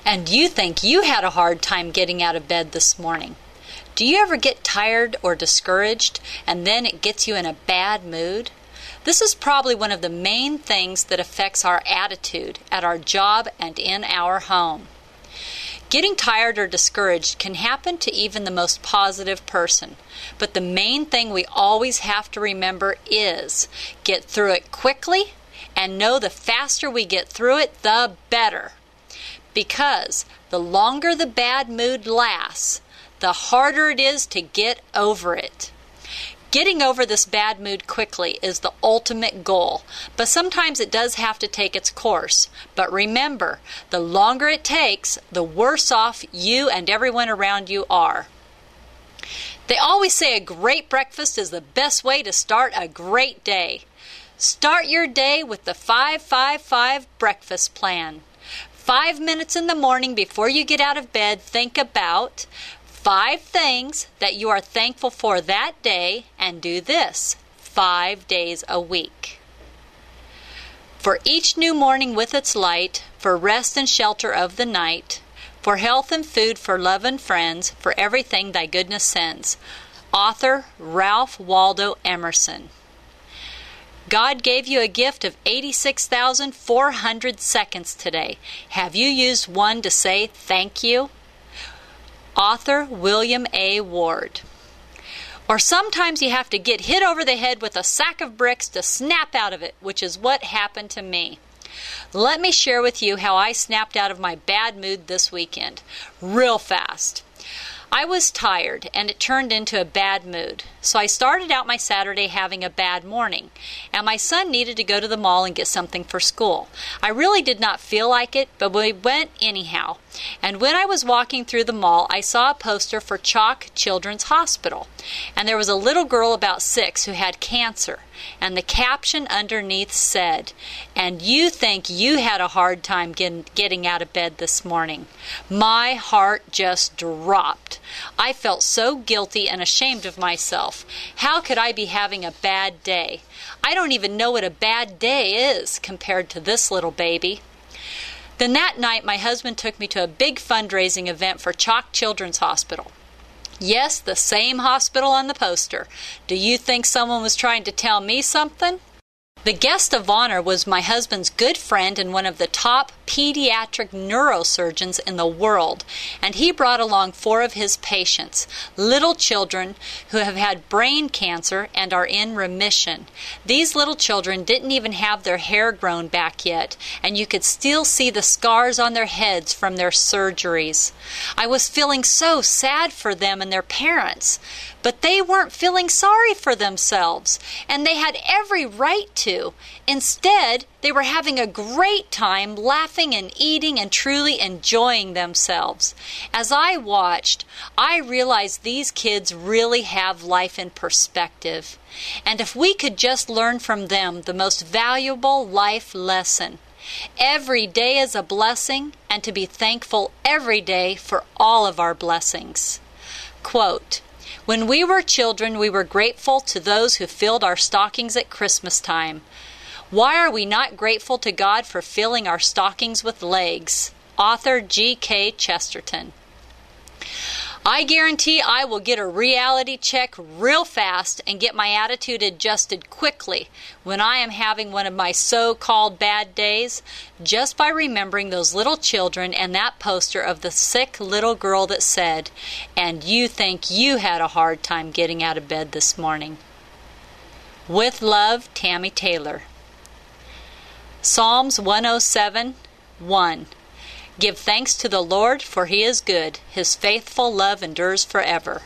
and you think you had a hard time getting out of bed this morning. Do you ever get tired or discouraged and then it gets you in a bad mood? This is probably one of the main things that affects our attitude at our job and in our home. Getting tired or discouraged can happen to even the most positive person, but the main thing we always have to remember is get through it quickly and know the faster we get through it, the better. Because the longer the bad mood lasts, the harder it is to get over it. Getting over this bad mood quickly is the ultimate goal, but sometimes it does have to take its course. But remember, the longer it takes, the worse off you and everyone around you are. They always say a great breakfast is the best way to start a great day. Start your day with the 5-5-5 breakfast plan. 5 minutes in the morning before you get out of bed, think about 5 things that you are thankful for that day, and do this 5 days a week. For each new morning with its light, for rest and shelter of the night, for health and food, for love and friends, for everything thy goodness sends. Author Ralph Waldo Emerson. God gave you a gift of 86,400 seconds today. Have you used one to say thank you? Author William A. Ward. Or sometimes you have to get hit over the head with a sack of bricks to snap out of it, which is what happened to me. Let me share with you how I snapped out of my bad mood this weekend. Real fast. I was tired, and it turned into a bad mood. So I started out my Saturday having a bad morning, and my son needed to go to the mall and get something for school. I really did not feel like it, but we went anyhow. And when I was walking through the mall, I saw a poster for Chalk Children's Hospital, and there was a little girl about 6 who had cancer, and the caption underneath said, "And you think you had a hard time getting out of bed this morning." My heart just dropped. I felt so guilty and ashamed of myself. How could I be having a bad day? I don't even know what a bad day is compared to this little baby. Then that night, my husband took me to a big fundraising event for Chalk Children's Hospital. Yes, the same hospital on the poster. Do you think someone was trying to tell me something? The guest of honor was my husband's good friend and one of the top pediatric neurosurgeons in the world, and he brought along 4 of his patients, little children who have had brain cancer and are in remission. These little children didn't even have their hair grown back yet, and you could still see the scars on their heads from their surgeries. I was feeling so sad for them and their parents, but they weren't feeling sorry for themselves, and they had every right to. Instead, they were having a great time laughing and eating and truly enjoying themselves. As I watched, I realized these kids really have life in perspective. And if we could just learn from them the most valuable life lesson, every day is a blessing, and to be thankful every day for all of our blessings. Quote, "When we were children, we were grateful to those who filled our stockings at Christmas time. Why are we not grateful to God for filling our stockings with legs?" Author G.K. Chesterton. I guarantee I will get a reality check real fast and get my attitude adjusted quickly when I am having one of my so-called bad days, just by remembering those little children and that poster of the sick little girl that said, "And you think you had a hard time getting out of bed this morning." With love, Tammy Taylor. Psalms 107:1. Give thanks to the Lord, for he is good. His faithful love endures forever.